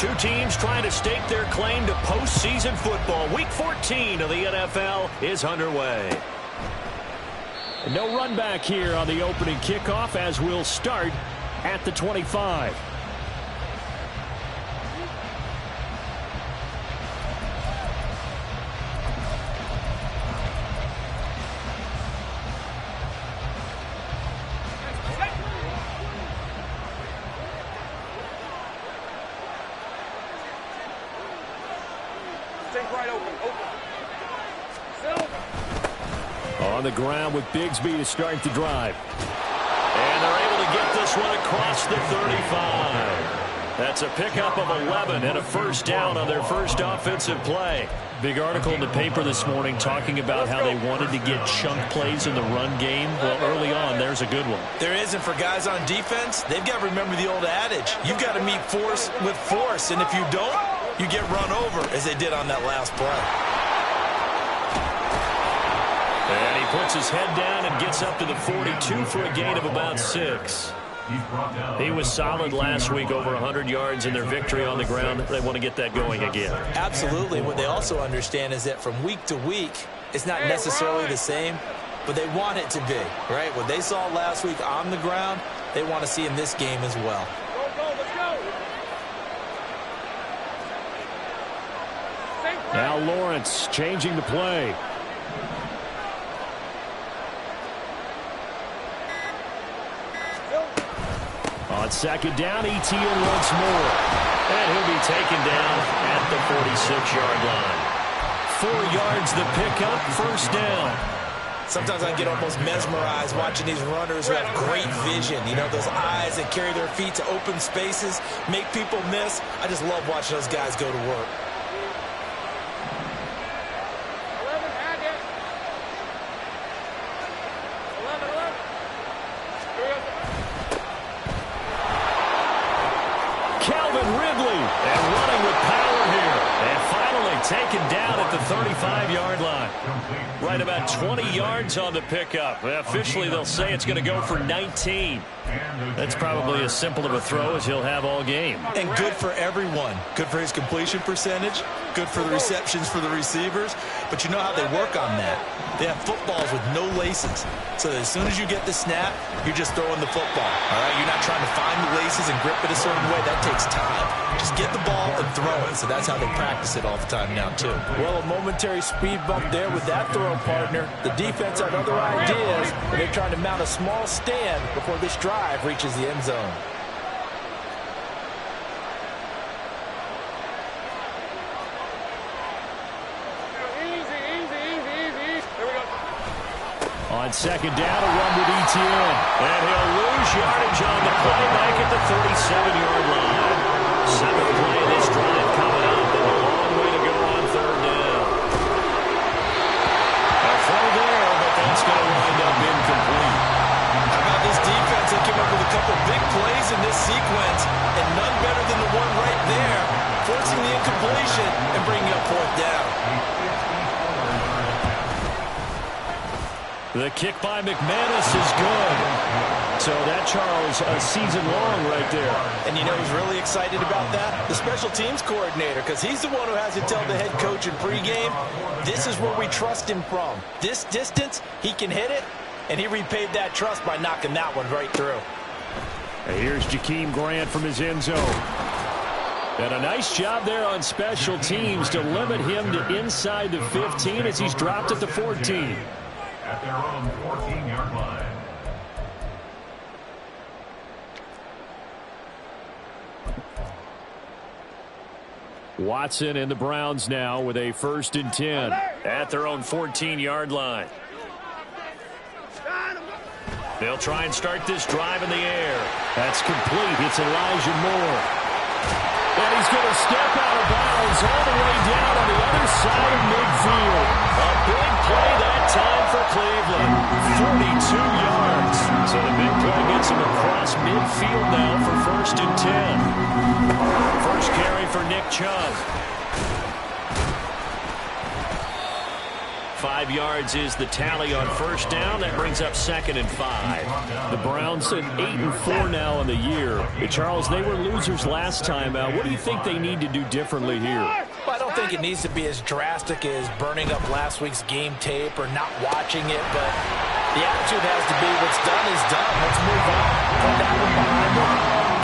Two teams trying to stake their claim to postseason football. Week 14 of the NFL is underway. No run back here on the opening kickoff as we'll start at the 25. On the ground with Bigsby to start the drive. And they're able to get this one across the 35. That's a pickup of 11 and a first down on their first offensive play. Big article in the paper this morning talking about how they wanted to get chunk plays in the run game. Well, early on, there's a good one. There isn't for guys on defense. They've got to remember the old adage. You've got to meet force with force, and if you don't, you get run over, as they did on that last play. And he puts his head down and gets up to the 42 for a gain of about 6. He was solid last week, over 100 yards in their victory on the ground. They want to get that going again. Absolutely. What they also understand is that from week to week, it's not necessarily the same, but they want it to be, right? What they saw last week on the ground, they want to see in this game as well. Now Lawrence changing the play. On second down, Etienne once more. And he'll be taken down at the 46-yard line. 4 yards the pickup, first down. Sometimes I get almost mesmerized watching these runners who have great vision. You know, those eyes that carry their feet to open spaces, make people miss. I just love watching those guys go to work. Taken down at the 35-yard line. Right about 20 yards on the pickup. Officially, they'll say it's going to go for 19. That's probably as simple of a throw as he'll have all game. And good for everyone. Good for his completion percentage. Good for the receptions for the receivers. But you know how they work on that. They have footballs with no laces. So as soon as you get the snap, you're just throwing the football. All right? You're not trying to find the laces and grip it a certain way. That takes time. Just get the ball and throw it. So that's how they practice it all the time now, too. Well, a momentary speed bump there with that throw, partner. The defense had other ideas, and they're trying to mount a small stand before this drive reaches the end zone. On second down, a run with Etienne. And he'll lose yardage on the play back at the 37-yard line. 7th play of this drive coming up, and a long way to go on third down. A throw there, but that's going to wind up incomplete. How about this defense? They came up with a couple big plays in this sequence, and none better than the one right there, forcing the incompletion and bringing up 4th down. The kick by McManus is good. So that, Charles, a season long right there. And you know who's really excited about that? The special teams coordinator, because he's the one who has to tell the head coach in pregame, this is where we trust him from. This distance, he can hit it, and he repaid that trust by knocking that one right through. And here's Jakeem Grant from his end zone. And a nice job there on special teams to limit him to inside the 15 as he's dropped at the 14. At their own 14-yard line. Watson and the Browns now with a 1st and 10 at their own 14-yard line. They'll try and start this drive in the air. That's complete. It's Elijah Moore. And he's going to step out of bounds all the way down on the other side of midfield. A big play that time for Cleveland. 42 yards. So the big play gets him across midfield now for 1st and 10. First carry for Nick Chubb. 5 yards is the tally on first down. That brings up 2nd and 5. The Browns at 8-4 now in the year. Charles, they were losers last time out. What do you think they need to do differently here? Well, I don't think it needs to be as drastic as burning up last week's game tape or not watching it, but the attitude has to be what's done is done. Let's move on. Put that one behind them,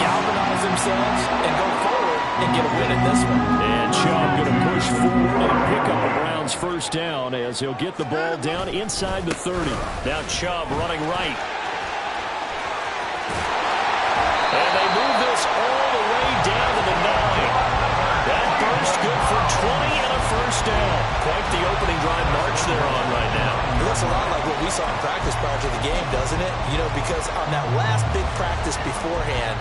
galvanize themselves, and go forward and get a win in this one. And Chubb going to push forward and pick up the Browns first down as he'll get the ball down inside the 30. Now Chubb running right. And they move this all the way down to the 9. That burst good for 20 and a first down. Quite the opening drive march they're on right now. It looks a lot like what we saw in practice prior to the game, doesn't it? You know, because on that last big practice beforehand,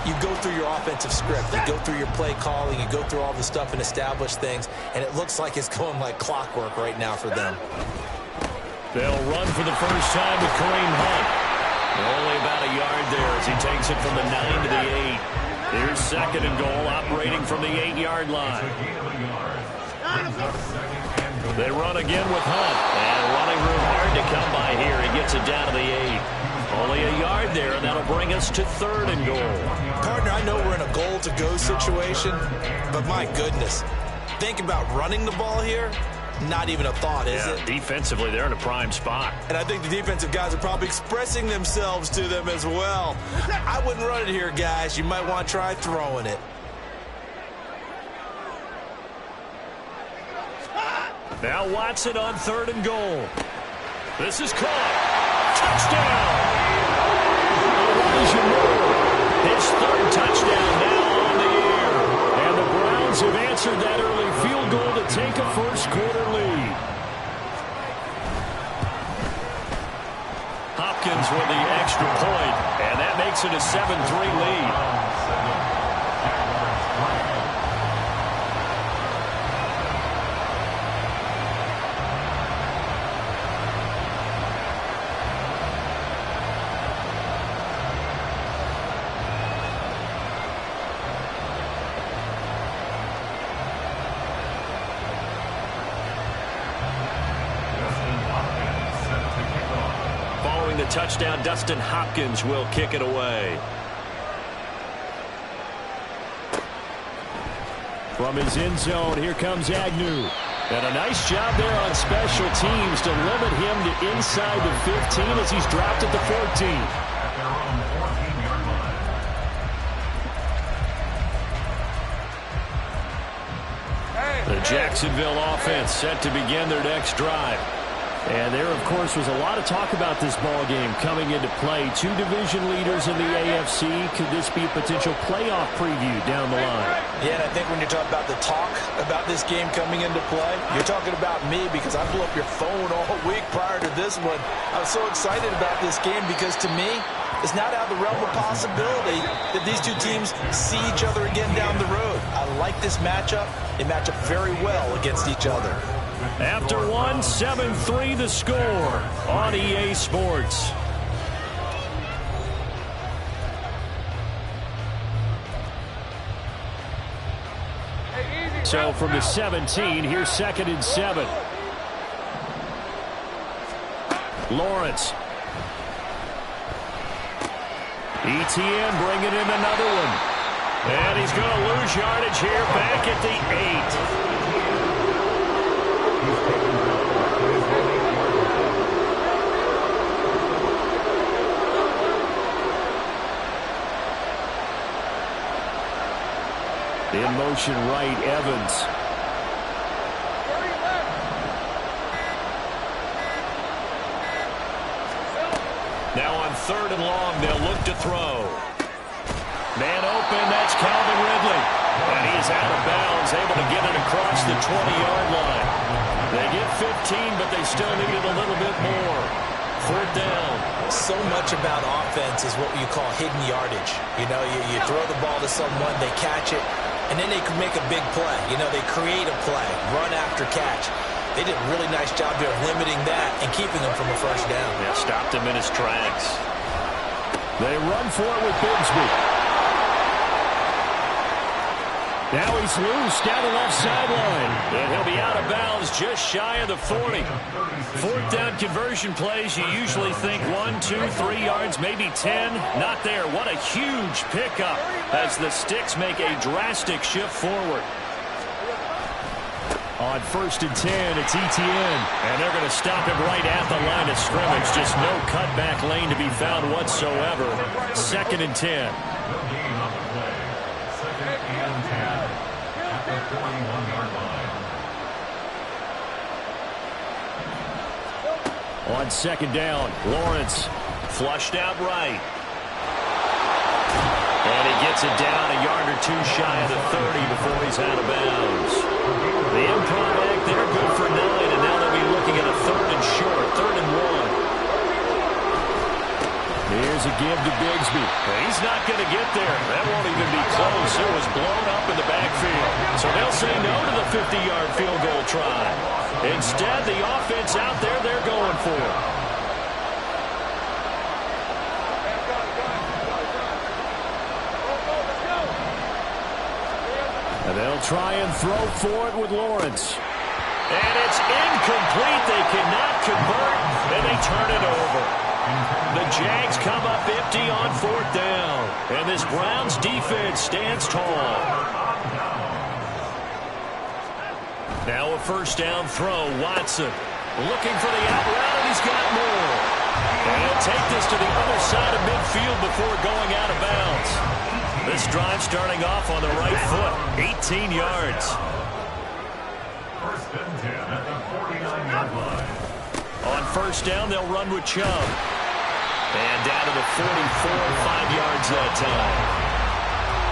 you go through your offensive script, you go through your play calling, you go through all the stuff and establish things, and it looks like it's going like clockwork right now for them. They'll run for the first time with Kareem Hunt. Only about a yard there as he takes it from the 9 to the 8. Here's 2nd and goal, operating from the 8-yard line. They run again with Hunt. And running room hard to come by here. He gets it down to the 8. Only a yard there, and that'll bring us to 3rd and goal. Partner, I know we're in a goal-to-go situation, but my goodness, think about running the ball here. Not even a thought, is it? Defensively, they're in a prime spot. And I think the defensive guys are probably expressing themselves to them as well. I wouldn't run it here, guys. You might want to try throwing it. Now Watson on 3rd and goal. This is caught. Touchdown! Elijah Moore, his 3rd touchdown now on the year. And the Browns have answered that early field goal to take a first-quarter lead. Hopkins with the extra point, and that makes it a 7-3 lead. Touchdown, Dustin Hopkins will kick it away. From his end zone, here comes Agnew. And a nice job there on special teams to limit him to inside the 15 as he's dropped at the 14. The Jacksonville offense set to begin their next drive. And there, of course, was a lot of talk about this ball game coming into play. 2 division leaders in the AFC. Could this be a potential playoff preview down the line? Yeah, and I think when you're talking about the talk about this game coming into play, you're talking about me because I blew up your phone all week prior to this one. I was so excited about this game because, to me, it's not out of the realm of possibility that these two teams see each other again down the road. I like this matchup. They match up very well against each other. After 1, 7-3 the score on EA Sports. So from the 17, here's 2nd and 7. Lawrence. ETN bringing in another one. And he's going to lose yardage here back at the 8. In motion right, Evans. Now on 3rd and long, they'll look to throw. Man open, that's Calvin Ridley. And he's out of bounds, able to get it across the 20-yard line. They get 15, but they still needed a little bit more. 4th down. So much about offense is what you call hidden yardage. You know, you throw the ball to someone, they catch it, and then they can make a big play. You know, they create a play, run after catch. They did a really nice job there of limiting that and keeping him from a first down. Yeah, stopped him in his tracks. They run for it with Bigsby. Now he's loose down the left sideline. And he'll be out of bounds just shy of the 40. Fourth down conversion plays, you usually think 1, 2, 3 yards, maybe 10. Not there. What a huge pickup as the Sticks make a drastic shift forward. On 1st and 10, it's Etienne. And they're going to stop him right at the line of scrimmage. Just no cutback lane to be found whatsoever. 2nd and 10. On 2nd down, Lawrence flushed out right. And he gets it down a yard or two shy of the 30 before he's out of bounds. The improv act there, good for 9, and now they'll be looking at a 3rd and short, 3rd and 1. Here's a give to Bigsby. He's not going to get there. That won't even be close. It was blown up in the backfield. So they'll say no to the 50-yard field goal try. Instead, the offense out there, they're going for it. And they'll try and throw for it with Lawrence. And it's incomplete. They cannot convert, and they turn it over. The Jags come up empty on 4th down. And this Browns defense stands tall. Now a 1st down throw. Watson looking for the out route, and he's got more. And he'll take this to the other side of midfield before going out of bounds. This drive starting off on the right foot. 18 yards. 1st and 10 at the 49-yard line. On 1st down, they'll run with Chubb. And down to the 44, 5 yards that time.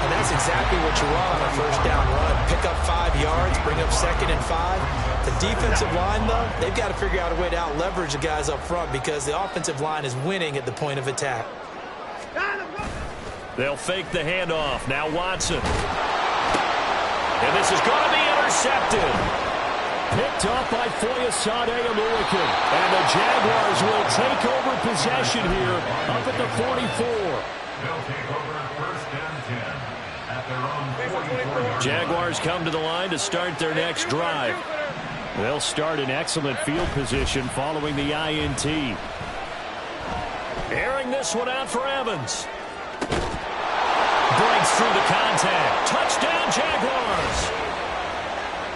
And that's exactly what you want on a 1st down run. Pick up 5 yards, bring up 2nd and 5. The defensive line, though, they've got to figure out a way to out-leverage the guys up front because the offensive line is winning at the point of attack. They'll fake the handoff. Now Watson. And this is going to be intercepted. Picked up by Foyesade Oluokun. And the Jaguars will take over possession here up at the 44. They'll take over 1st and 10 at their own 44-yard. Jaguars come to the line to start their next drive. They'll start in excellent field position following the INT. Airing this one out for Evans. Breaks through the contact. Touchdown, Jaguars.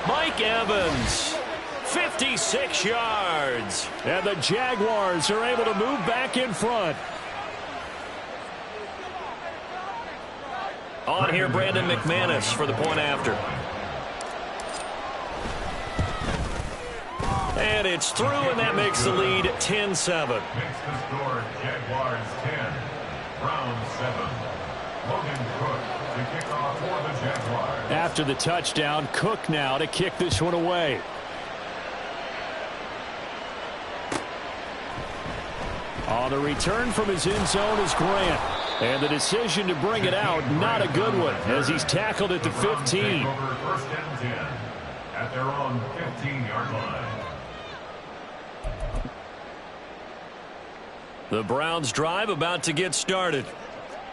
Mike Evans, 56 yards. And the Jaguars are able to move back in front. On here, Brandon McManus for the point after. And it's through, and that makes the lead 10-7. Makes the score Jaguars 10, Browns 7. Logan Cook to kick off for the Jaguars. After the touchdown, Cook now to kick this one away. On the return from his end zone is Grant. And the decision to bring it out, not a good one, as he's tackled at the 15. Over 1st and 10 at their own 15-yard line. The Browns drive about to get started.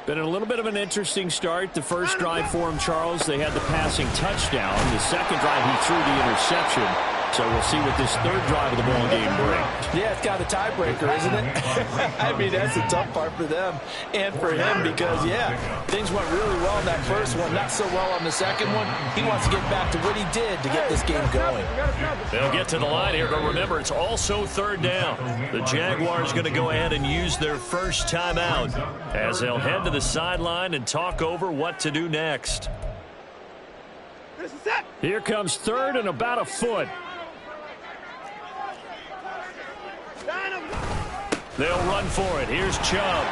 Been a little bit of an interesting start. The first drive for him, Charles, they had the passing touchdown. The second drive, he threw the interception. So we'll see what this 3rd drive of the ball game brings. Yeah, it's got a tiebreaker, isn't it? I mean, that's the tough part for them and for him because, yeah, things went really well in that first one, not so well on the second one. He wants to get back to what he did to get this game going. They'll get to the line here, but remember, it's also 3rd down. The Jaguars going to go ahead and use their first timeout as they'll head to the sideline and talk over what to do next. Here comes 3rd and about a foot. They'll run for it. Here's Chubb.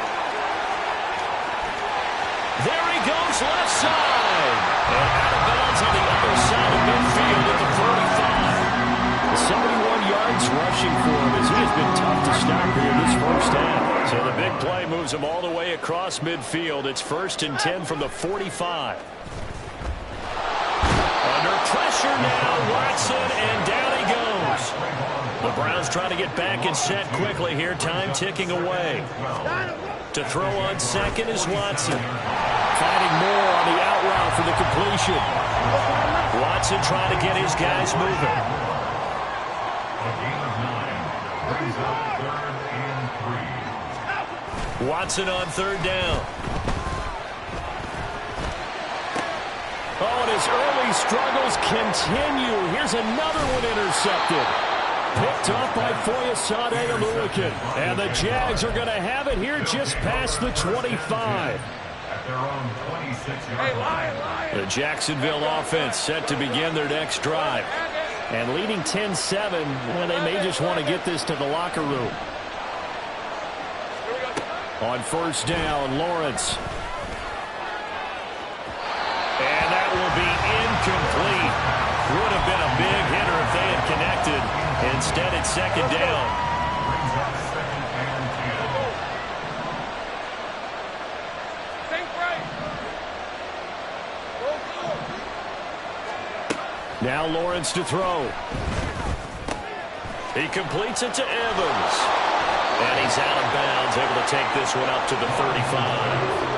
There he goes, left side. And out of bounds on the other side of midfield at the 45. 71 yards rushing for him as he has been tough to stop here this first half. So the big play moves him all the way across midfield. It's 1st and 10 from the 45. Under pressure now, Watson, and down he goes. The Browns trying to get back and set quickly here. Time ticking away. To throw on 2nd is Watson. Finding more on the out route now for the completion. Watson trying to get his guys moving. A gain of 9 brings up 3rd and 3. Watson on 3rd down. Oh, and his early struggles continue. Here's another one intercepted. Picked off by Foyesade Oluwakan. And the Jags are going to have it here just past the 25. At their own 26-yard line. The Jacksonville offense set to begin their next drive. And leading 10-7, well, they may just want to get this to the locker room. On 1st down, Lawrence. And that will be incomplete. Would have been a big hitter if they had connected. Instead, it's 2nd down. Brings up 2nd and 10. Now Lawrence to throw. He completes it to Evans. And he's out of bounds, able to take this one up to the 35.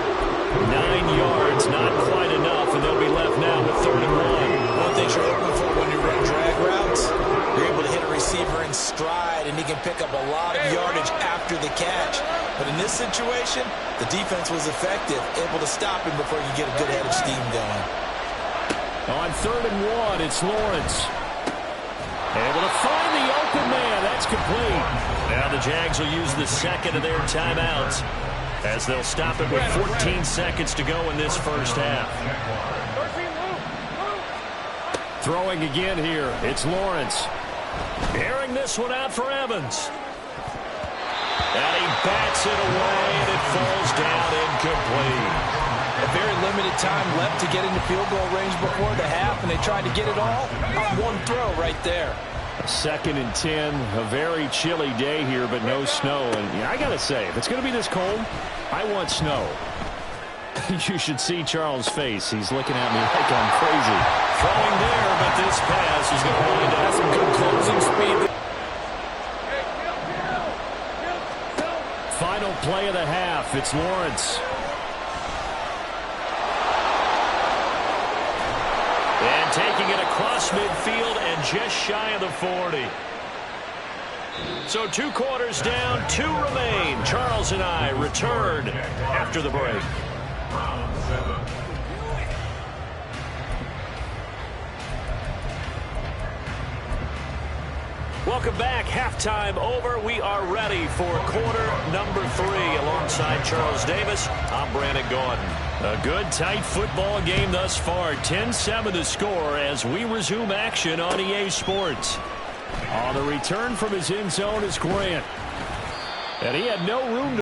9 yards, not quite enough, and they'll be left now with 3rd and 1. One thing you're looking for when you run drag routes, you're able to hit a receiver in stride, and he can pick up a lot of yardage after the catch. But in this situation, the defense was effective, able to stop him before you get a good head of steam going. On 3rd and 1, it's Lawrence. Able to find the open man. That's complete. Now the Jags will use the 2nd of their timeouts as they'll stop it with 14 seconds to go in this first half. Throwing again here. It's Lawrence. Airing this one out for Evans. And he bats it away, and it falls down incomplete. A very limited time left to get into field goal range before the half, and they tried to get it all on one throw right there. 2nd and 10, a very chilly day here, but no snow. And I got to say, if it's going to be this cold, I want snow. You should see Charles' face. He's looking at me like I'm crazy. Throwing there, but this pass is going to wind up some good closing speed. Final play of the half. It's Lawrence. And taking it across midfield and just shy of the 40. So 2 quarters down, 2 remain. Charles and I return after the break. Round 7. Welcome back. Halftime over. We are ready for quarter number 3. Alongside Charles Davis, I'm Brandon Gordon. A good, tight football game thus far. 10-7 the score as we resume action on EA Sports. On the return from his end zone is Grant. And he had no room to